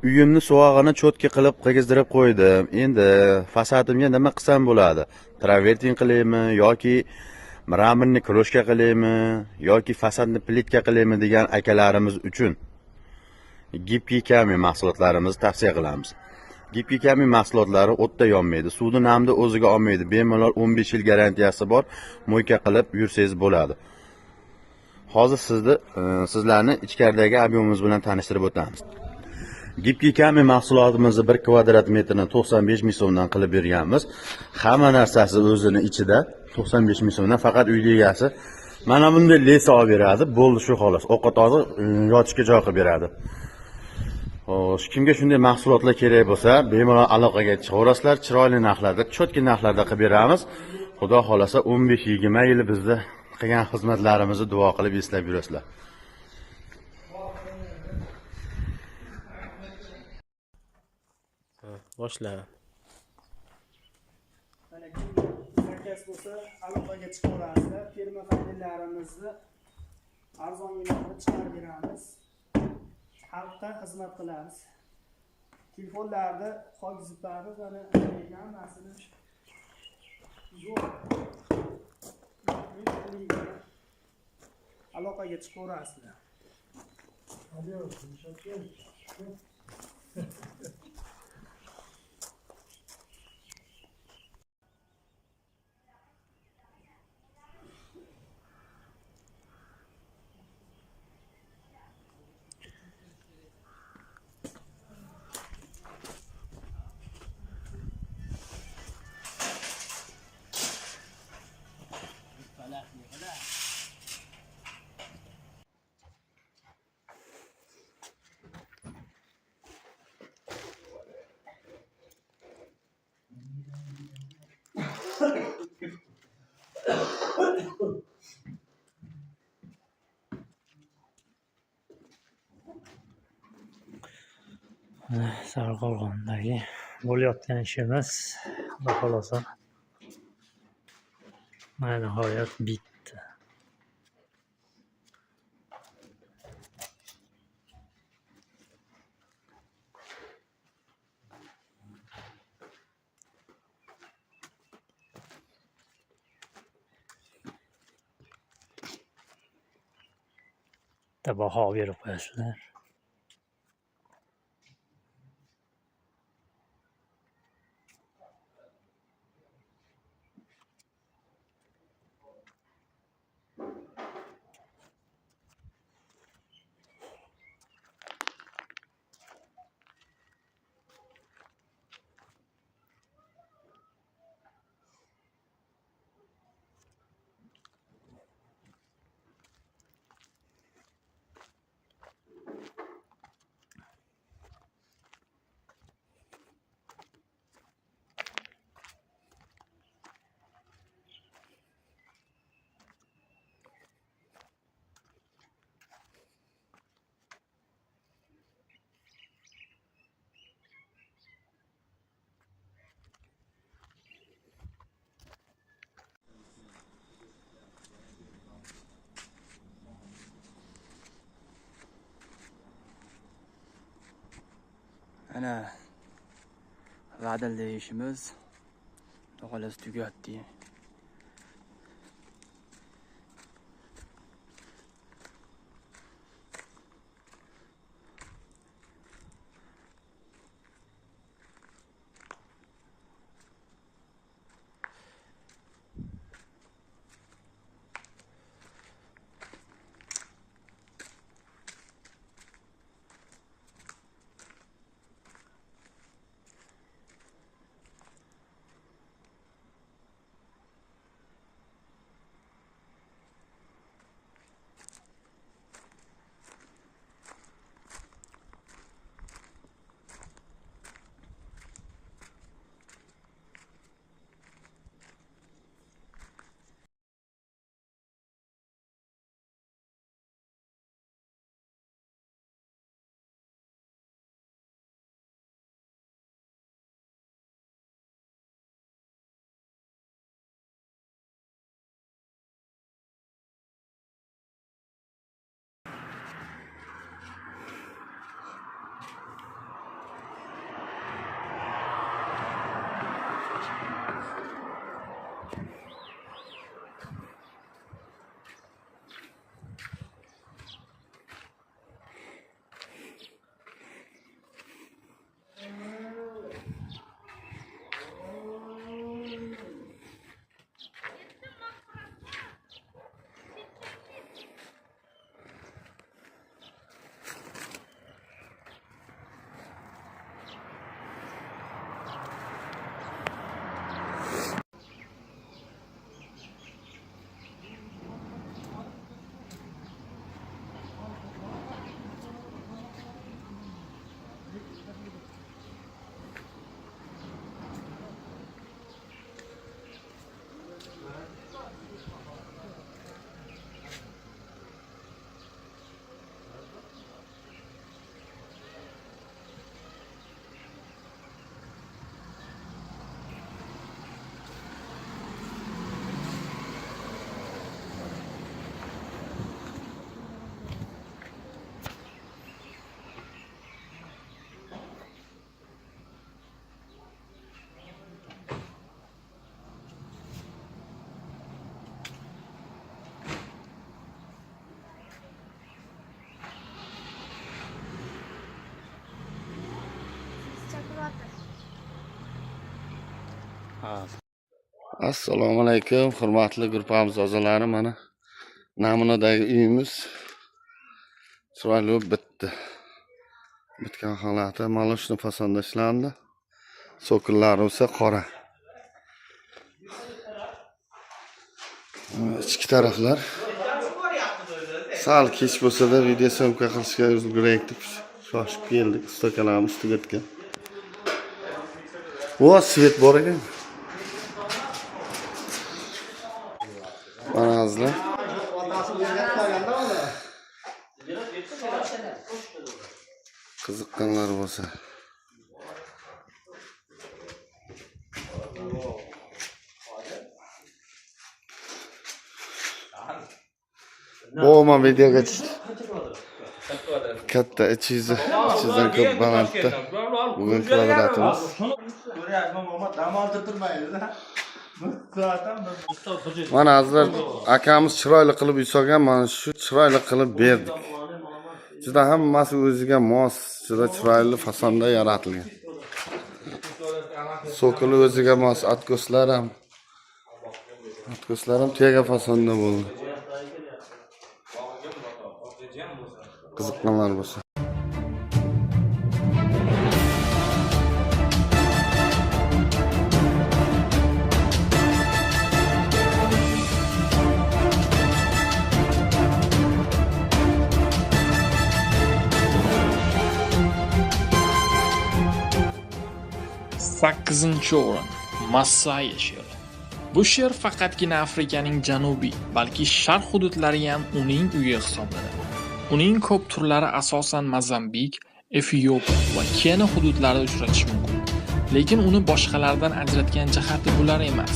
Uyimni suvog'ini cho'tka qilib qig'izdirib qo'ydim. Endi fasadimga nima qilsam bo'ladi? Travertin qilaymi yoki mramirni kroshka qilaymi yoki fasadni plitka qilaymi degan akalarimiz uchun Gipkikami mahsulotlarimizni tavsiya qilamiz. Gipkikami mahsulotlari o'tda yonmaydi, suvni namni o'ziga olmaydi. Bemalol 15 yil garantiyasi bor. Mo'yka qilib yursangiz bo'ladi. Hozir sizlarni ichkaridagi ob'yomimiz bilan tanishtirib o'tamiz. Gipkikami mahsulotimizni 1 kvadrat metrni 95 ming so'mdan qilib berganmiz. Hamma narsasi o'zini ichida 95 ming so'mdan, faqat uyli egasi mana bunday les olib beradi. Bo'ldi shu xolos. Ovqat hozir yotishga joy qilib beradi. Xo'sh, kimga shunday mahsulotlar kerak bo'lsa, bemalol aloqaga chiqaverasizlar. Chiroyli narxlarda, cho'tki narxlarda qilib beramiz. Xudo xolasa 15-20 yil bizda qilgan xizmatlarimizni duo qilib eslab yurasizlar. Boshla. Mana kimga zakaz bo'lsa, aloqaga chiqaverasizlar. Firma xaridlarimizni arzon narxda chiqarib beramiz. Xalqqa xizmat qilamiz. Telefonlarda hojizlarimiz mana hammasini zo'r aloqaga chiqaverasizlar. Sarqo'rg'ondagi bo'layotgan ishimiz xudo xolosa mana nihoyat bitdi. Baho berib qo'yasizlar. Ana va'dali ishimiz xolos tugatdi. Assalomu alaykum, hurmatli guruhimiz a'zolari. Mana namunadagi uyimiz chiroyli bitdi. Bitgan holati maloshni fasonda ishlandi. So'killari esa qora. Ichki taraflar sal kech bo'lsa-da video syomka qilishga ulguraylik deb shoshib keldik. Ustakalarimiz tugatgan. O, svet bor ekan. Mana azlar. Qiziqqanlar bo'lsa. Bo'ma videoga chiqdi. Katta 300dan ko'p balandda. Bugun kvadratimiz. Mana azlar akamiz chiroyli qilib uy solgan, mana shu chiroyli qilib berdik. Juda hammasi o'ziga mos, juda chiroyli fasonda yaratilgan. So'kili o'ziga mos, atko'slar ham tega fasonda bo'ldi. Qiziqqanlar bo'lsa. Sakkizinchi o'rin Masai sheri. Bu sher faqatgina Afrikaning janubiy, balki sharq hududlari ham uning uyi hisoblanadi. Uning ko'p turlari asosan Mozambik, Efiopiya va Keniya hududlarida uchratish mumkin. Lekin uni boshqalardan ajratgan jihati bular emas.